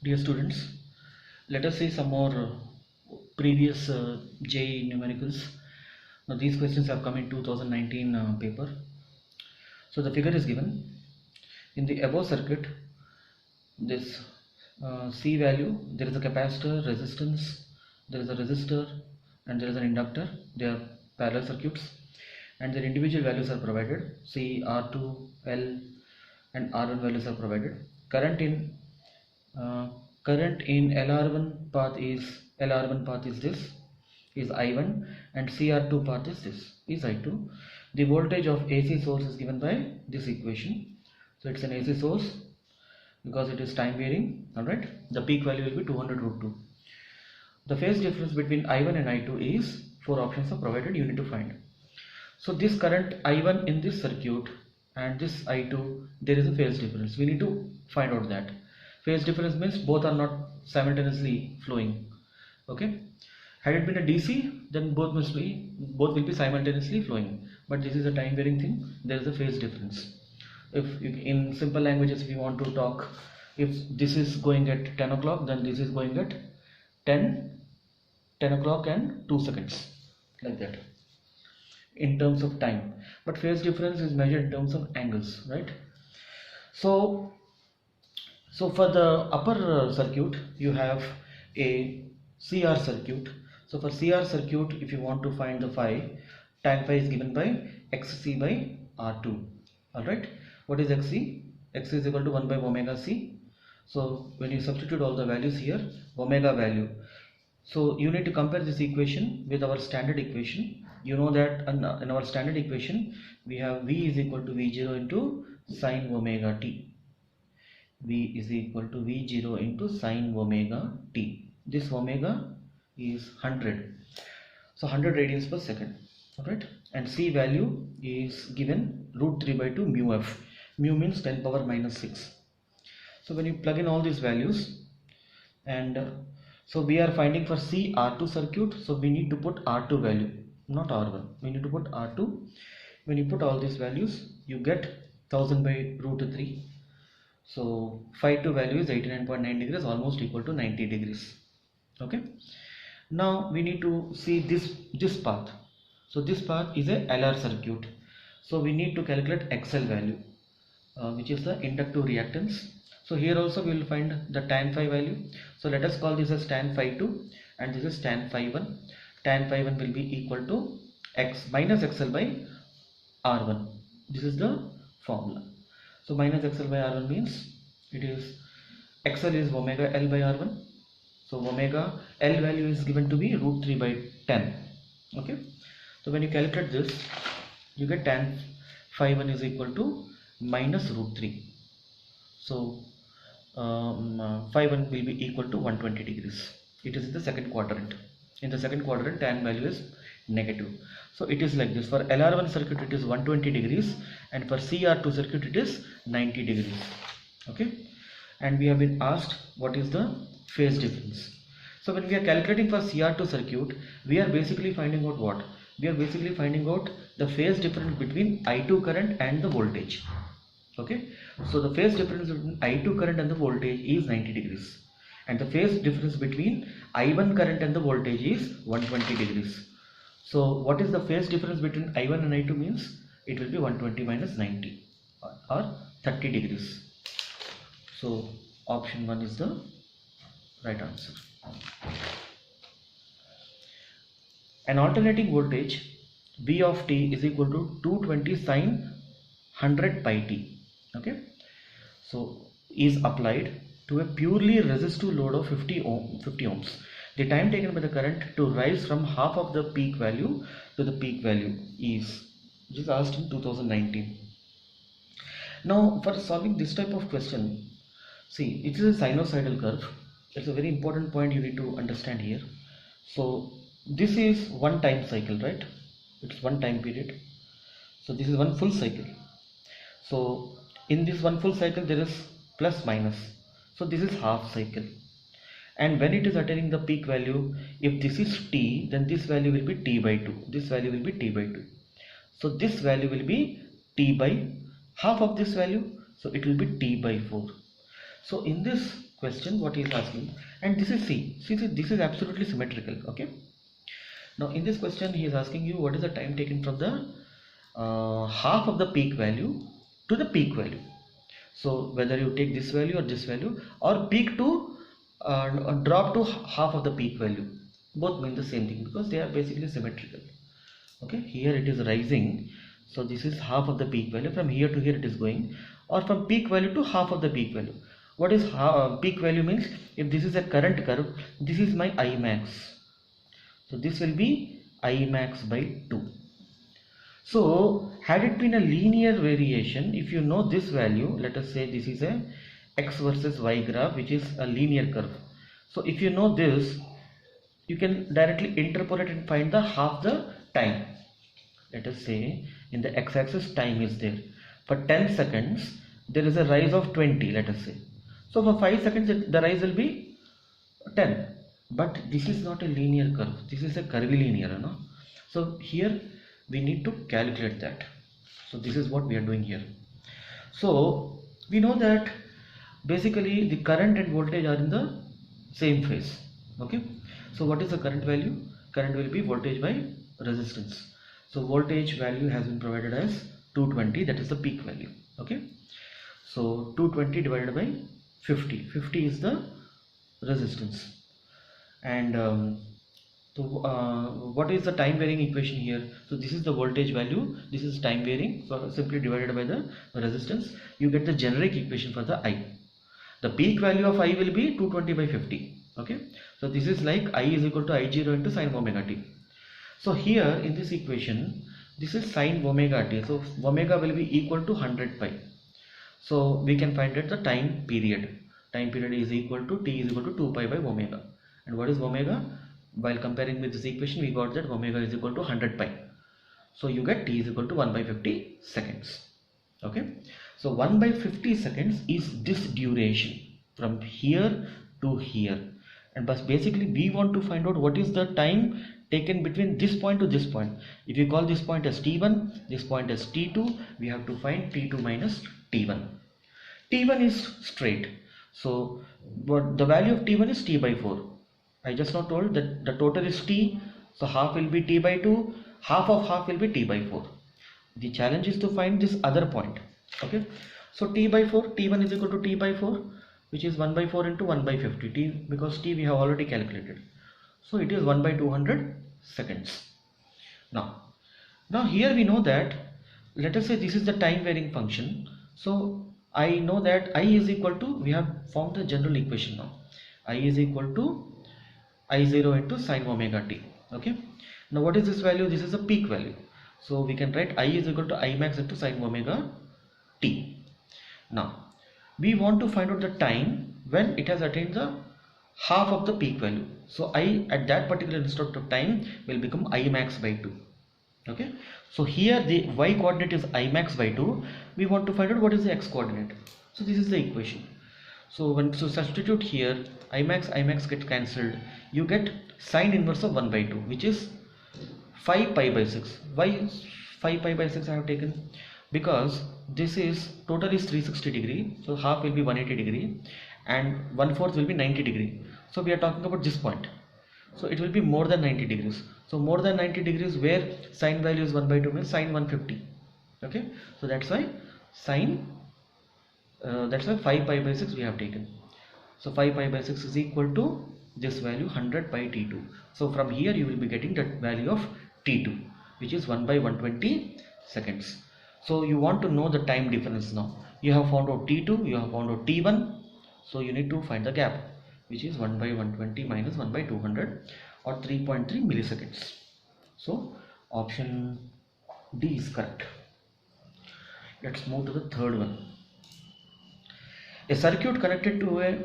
Dear students, let us see some more previous JEE numericals. Now these questions have come in 2019 paper. So the figure is given in the above circuit. This C value, there is a capacitor, resistance, there is a resistor, and there is an inductor. They are parallel circuits, and their individual values are provided. C, R2, L, and R1 values are provided. Uh, current in LR1 path is this, is I1, and CR2 path is this, is I2. The voltage of AC source is given by this equation. So it's an AC source because it is time varying. Alright, the peak value will be 200 root 2. The phase difference between I1 and I2 is 4 options are provided, you need to find. So this current I1 in this circuit and this I2, there is a phase difference. We need to find out that. Phase difference means both are not simultaneously flowing. Okay. Had it been a DC, then both will be simultaneously flowing. But this is a time varying thing. There is a phase difference. If in simple languages, if you want to talk, if this is going at 10 o'clock, then this is going at 10 o'clock and 2 seconds, like that, in terms of time. But phase difference is measured in terms of angles, right? So for the upper circuit, you have a CR circuit. So for CR circuit, if you want to find the phi, tan phi is given by XC by R2. Alright, what is XC? XC is equal to 1 by omega C. So when you substitute all the values here, omega value. So you need to compare this equation with our standard equation. You know that in our standard equation, we have V is equal to V0 into sine omega t. V is equal to V0 into sine omega t. This omega is 100. So 100 radians per second. Alright. And C value is given root 3 by 2 mu f. Mu means 10 power minus 6. So when you plug in all these values, and so we are finding for C R2 circuit, so we need to put R2 value, not R1. We need to put R2. When you put all these values, you get 1000 by root 3. So phi 2 value is 89.9 degrees, almost equal to 90 degrees. Okay. Now we need to see this path. So this path is a LR circuit. So we need to calculate XL value, which is the inductive reactance. So here also we will find the tan phi value. So let us call this as tan phi 2 and this is tan phi 1. Tan phi 1 will be equal to X minus XL by R1. This is the formula. So minus XL by R1 means it is XL is omega L by R1. So omega L value is given to be root 3 by 10. Okay. So when you calculate this, you get tan phi 1 is equal to minus root 3. So phi 1 will be equal to 120 degrees. It is in the second quadrant. In the second quadrant, tan value is negative. So it is like this. For LR1 circuit, it is 120 degrees, and for CR2 circuit, it is 90 degrees. Okay. And we have been asked what is the phase difference. So when we are calculating for CR2 circuit, we are basically finding out what? We are basically finding out the phase difference between I2 current and the voltage. Okay. So the phase difference between I2 current and the voltage is 90 degrees. And the phase difference between I1 current and the voltage is 120 degrees. So what is the phase difference between I1 and I2 means? It will be 120 minus 90 or 30 degrees. So option 1 is the right answer. An alternating voltage V of t is equal to 220 sine 100 pi t. Okay. So is applied to a purely resistive load of 50 ohms. The time taken by the current to rise from half of the peak value to the peak value is, which is asked in 2019. Now for solving this type of question, see, it is a sinusoidal curve. It's a very important point you need to understand here. So this is one time cycle, right? It's one time period. So this is one full cycle. So in this one full cycle there is plus minus. So this is half cycle. And when it is attaining the peak value, if this is t, then this value will be t by 2. This value will be t by 2. So this value will be t by half of this value. So it will be t by 4. So in this question what he is asking, and this is C. See, this is absolutely symmetrical. Okay. Now in this question he is asking you what is the time taken from the half of the peak value to the peak value. So whether you take this value or this value, or peak to drop to half of the peak value, both mean the same thing because they are basically symmetrical. Okay, here it is rising, so this is half of the peak value. From here to here it is going, or from peak value to half of the peak value. What is peak value means? If this is a current curve, this is my I max, so this will be I max by 2. So had it been a linear variation, if you know this value, let us say this is a x versus y graph which is a linear curve. So if you know this, you can directly interpolate and find the half the time. Let us say in the x-axis time is there. For 10 seconds there is a rise of 20, let us say. So for 5 seconds the rise will be 10. But this is not a linear curve, this is a curvilinear, no? So here we need to calculate that. So this is what we are doing here. So we know that basically the current and voltage are in the same phase. Okay. So what is the current value? Current will be voltage by resistance. So voltage value has been provided as 220, that is the peak value. Okay. So 220 divided by 50. 50 is the resistance. And what is the time varying equation here? So this is the voltage value, this is time varying, so simply divided by the resistance, you get the generic equation for the I. The peak value of I will be 220 by 50. Okay, so this is like I is equal to I0 into sine omega t. So here in this equation, this is sine omega t, so omega will be equal to 100 pi. So we can find that the time period is equal to t is equal to 2 pi by omega. And what is omega? While comparing with this equation, we got that omega is equal to 100 pi. So you get t is equal to 1 by 50 seconds. Okay. So 1 by 50 seconds is this duration from here to here. And but basically we want to find out what is the time taken between this point to this point. If you call this point as t1, this point as t2, we have to find t2 minus t1. t1 is straight. So what the value of t1 is t by 4. I just now told that the total is t, so half will be t by 2, half of half will be t by 4. The challenge is to find this other point. Okay, so t by 4, t1 is equal to t by 4, which is 1 by 4 into 1 by 50, t, because t we have already calculated. So it is 1 by 200 seconds. Now here we know that, let us say this is the time varying function. So I know that I is equal to, we have formed the general equation now. I is equal to I0 into sine omega t. Okay. Now what is this value? This is a peak value. So we can write I is equal to I max into sine omega t. Now we want to find out the time when it has attained the half of the peak value. So I at that particular instant of time will become I max by 2. Okay. So here the y coordinate is I max by 2. We want to find out what is the x coordinate. So this is the equation. So when so substitute here, I max get cancelled. You get sine inverse of 1 by 2, which is 5 pi by 6. Why 5 pi by 6 I have taken? Because this is total is 360 degree, so half will be 180 degree and 1/4 will be 90 degree. So we are talking about this point. So it will be more than 90 degrees. So more than 90 degrees where sine value is 1 by 2 means sine 150. Okay, so that's why sine that's why 5 pi by 6 we have taken. So 5 pi by 6 is equal to this value 100 by t2. So from here you will be getting that value of t2, which is 1 by 120 seconds. So you want to know the time difference now. You have found out t2, you have found out t1. So you need to find the gap, which is 1 by 120 minus 1 by 200 or 3.3 milliseconds. So option D is correct. Let's move to the third one. A circuit connected to a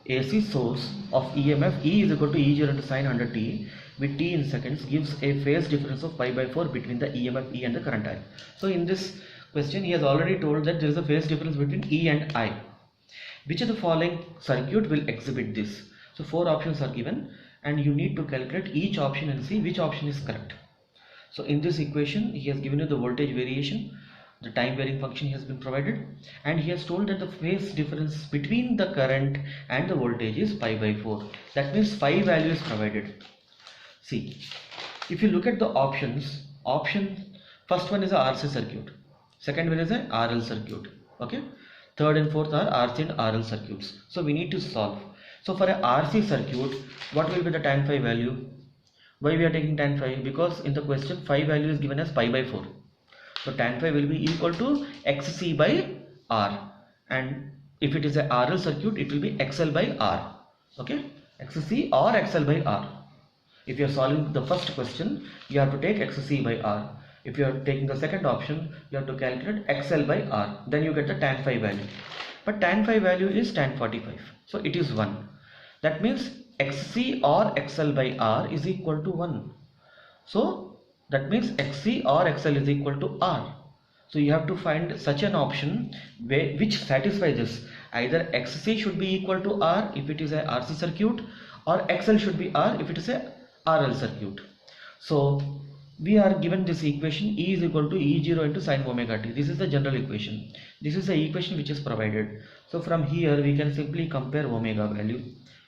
AC source of EMF E is equal to E0 into sine 100t with t in seconds gives a phase difference of pi by 4 between the EMF E and the current I. So in this question he has already told that there is a phase difference between E and I. Which of the following circuit will exhibit this? So 4 options are given and you need to calculate each option and see which option is correct. So in this equation he has given you the voltage variation the time varying function has been provided, and he has told that the phase difference between the current and the voltage is pi by 4. That means 5 value is provided. See, if you look at the options, first one is a RC circuit, second one is a RL circuit, okay, third and fourth are RC and RL circuits. So we need to solve. So for a RC circuit, what will be the tan phi value? Why we are taking tan phi? Because in the question phi value is given as pi by 4. So tan phi will be equal to XC by R, and if it is a RL circuit, it will be XL by R, okay, XC or XL by R. If you are solving the first question, you have to take XC by R. If you are taking the second option, you have to calculate XL by R. Then you get the tan phi value. But tan phi value is tan 45. So it is 1. That means XC or XL by R is equal to 1. So that means XC or XL is equal to R. So you have to find such an option which satisfies this. Either XC should be equal to R if it is a RC circuit, or XL should be R if it is a RL circuit. So we are given this equation, E is equal to E0 into sin omega t. This is the general equation. This is the equation which is provided. So from here we can simply compare omega value.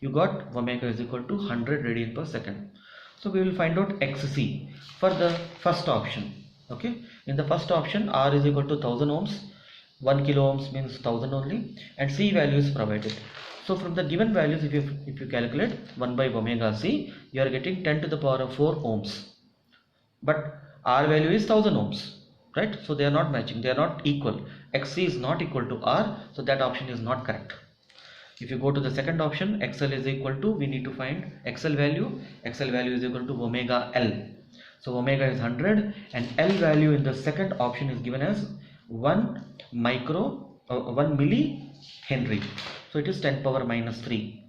You got omega is equal to 100 radian per second. So we will find out XC for the first option. Okay, in the first option R is equal to 1000 ohms, 1 kilo ohms means 1000 only, and C value is provided. So from the given values, if you calculate 1 by omega C, you are getting 10 to the power of 4 ohms. But R value is 1000 ohms, right? So they are not matching, they are not equal. XC is not equal to R, so that option is not correct. If you go to the second option, XL is equal to, we need to find XL value. XL value is equal to omega L. So omega is 100, and L value in the second option is given as 1 milli Henry. So it is 10 power minus 3.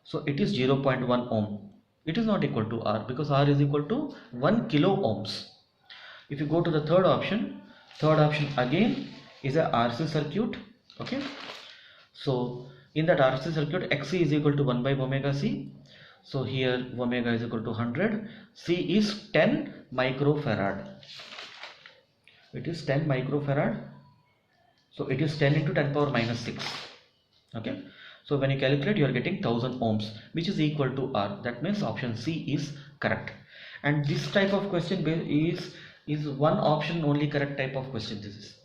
So it is 0.1 ohm. It is not equal to R because R is equal to 1 kilo ohms. If you go to the third option again is a RC circuit. Okay. So in that RC circuit, XC is equal to 1 by omega C. So here omega is equal to 100. C is 10 microfarad. It is 10 microfarad. So it is 10 into 10 power minus 6. Okay, so when you calculate, you are getting 1000 ohms, which is equal to R. That means option C is correct. And this type of question is one option only correct type of question. This is,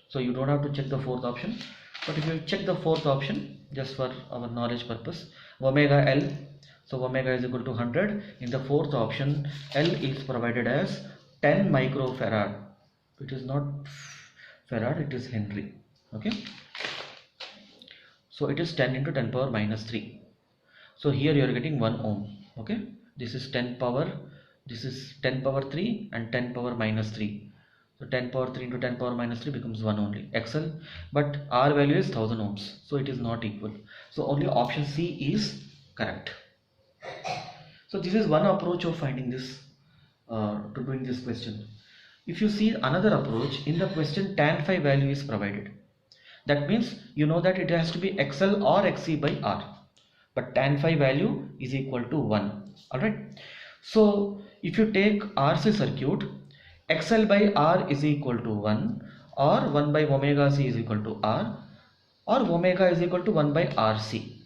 so you don't have to check the fourth option. But if you check the fourth option, just for our knowledge purpose, omega L. So omega is equal to 100. In the fourth option, L is provided as 10 microfarad. It is not farad, it is Henry. Okay. So it is 10 into 10 power minus 3. So here you are getting 1 ohm. Okay, this is 10 power 3 and 10 power minus 3. So 10 power 3 into 10 power minus 3 becomes 1 only, XL. But R value is 1000 ohms, so it is not equal. So only option C is correct. So this is one approach of finding this, to doing this question. If you see another approach, in the question tan phi value is provided. That means you know that it has to be XL or XC by R, but tan phi value is equal to 1. Alright, so if you take RC circuit, XL by R is equal to 1, or 1 by omega C is equal to R, or omega is equal to 1 by RC.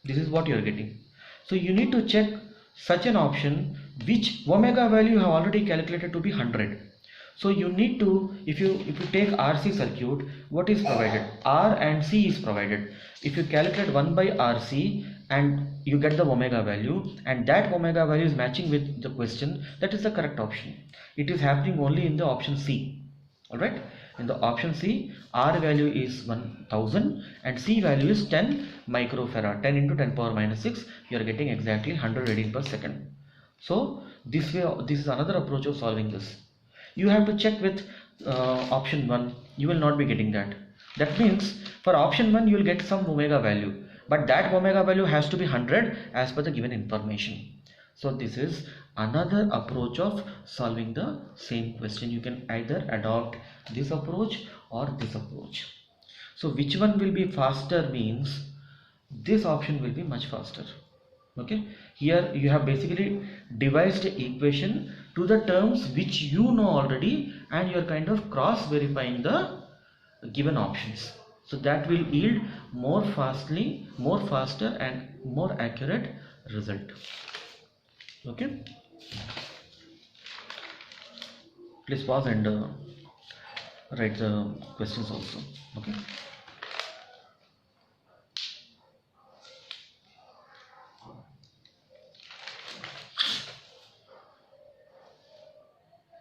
This is what you are getting. So you need to check such an option which omega value you have already calculated to be 100. So you need to, if you take RC circuit, what is provided? R and C is provided. If you calculate 1 by RC and you get the omega value, and that omega value is matching with the question, that is the correct option. It is happening only in the option C. Alright, in the option C, R value is 1000 and C value is 10 microfarad. 10 into 10 power minus 6, you are getting exactly 100 radian per second. So this way, this is another approach of solving this. You have to check with option 1, you will not be getting that. That means for option 1 you will get some omega value, but that omega value has to be 100 as per the given information. So this is another approach of solving the same question. You can either adopt this approach or this approach. So which one will be faster means this option will be much faster. Okay, here you have basically devised an equation to the terms which you know already, and you are kind of cross verifying the given options. So that will yield more faster and more accurate result. Okay, please pause and write the questions also. Okay.